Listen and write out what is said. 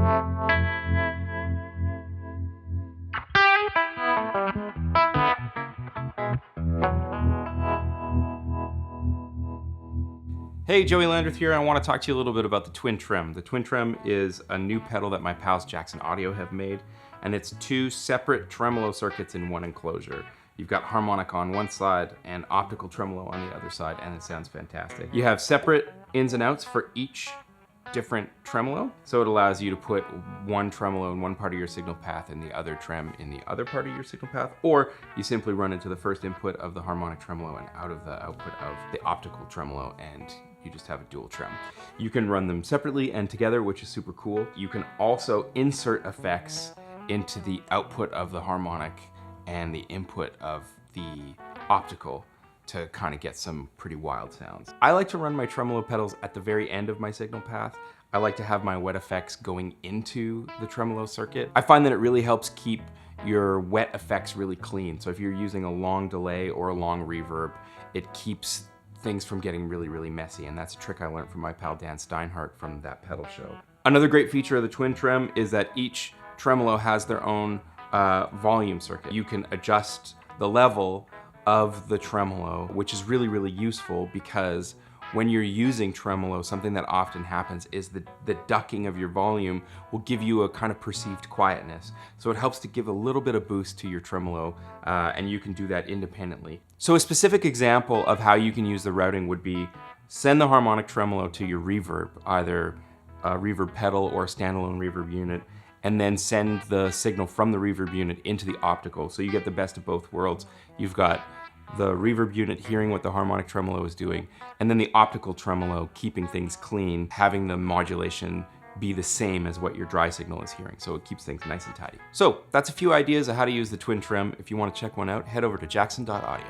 Hey, Joey Landreth here, and I want to talk to you a little bit about the TWIN TREM. The TWIN TREM is a new pedal that my pals Jackson Audio have made, and it's two separate tremolo circuits in one enclosure. You've got harmonic on one side and optical tremolo on the other side, and it sounds fantastic. You have separate ins and outs for each different tremolo, so it allows you to put one tremolo in one part of your signal path and the other trem in the other part of your signal path, or you simply run into the first input of the harmonic tremolo and out of the output of the optical tremolo, and you just have a dual trem. You can run them separately and together, which is super cool. You can also insert effects into the output of the harmonic and the input of the optical to kind of get some pretty wild sounds. I like to run my tremolo pedals at the very end of my signal path. I like to have my wet effects going into the tremolo circuit. I find that it really helps keep your wet effects really clean. So if you're using a long delay or a long reverb, it keeps things from getting really, really messy, and that's a trick I learned from my pal Dan Steinhardt from That Pedal Show. Another great feature of the TWIN TREM is that each tremolo has their own volume circuit. You can adjust the level of the tremolo, which is really, really useful because when you're using tremolo, something that often happens is the ducking of your volume will give you a kind of perceived quietness. So it helps to give a little bit of boost to your tremolo, and you can do that independently. So a specific example of how you can use the routing would be send the harmonic tremolo to your reverb, either a reverb pedal or a standalone reverb unit, and then send the signal from the reverb unit into the optical. So you get the best of both worlds. You've got the reverb unit hearing what the harmonic tremolo is doing, and then the optical tremolo keeping things clean, having the modulation be the same as what your dry signal is hearing, so it keeps things nice and tidy. So that's a few ideas of how to use the TWIN TREM. If you want to check one out, head over to jackson.audio.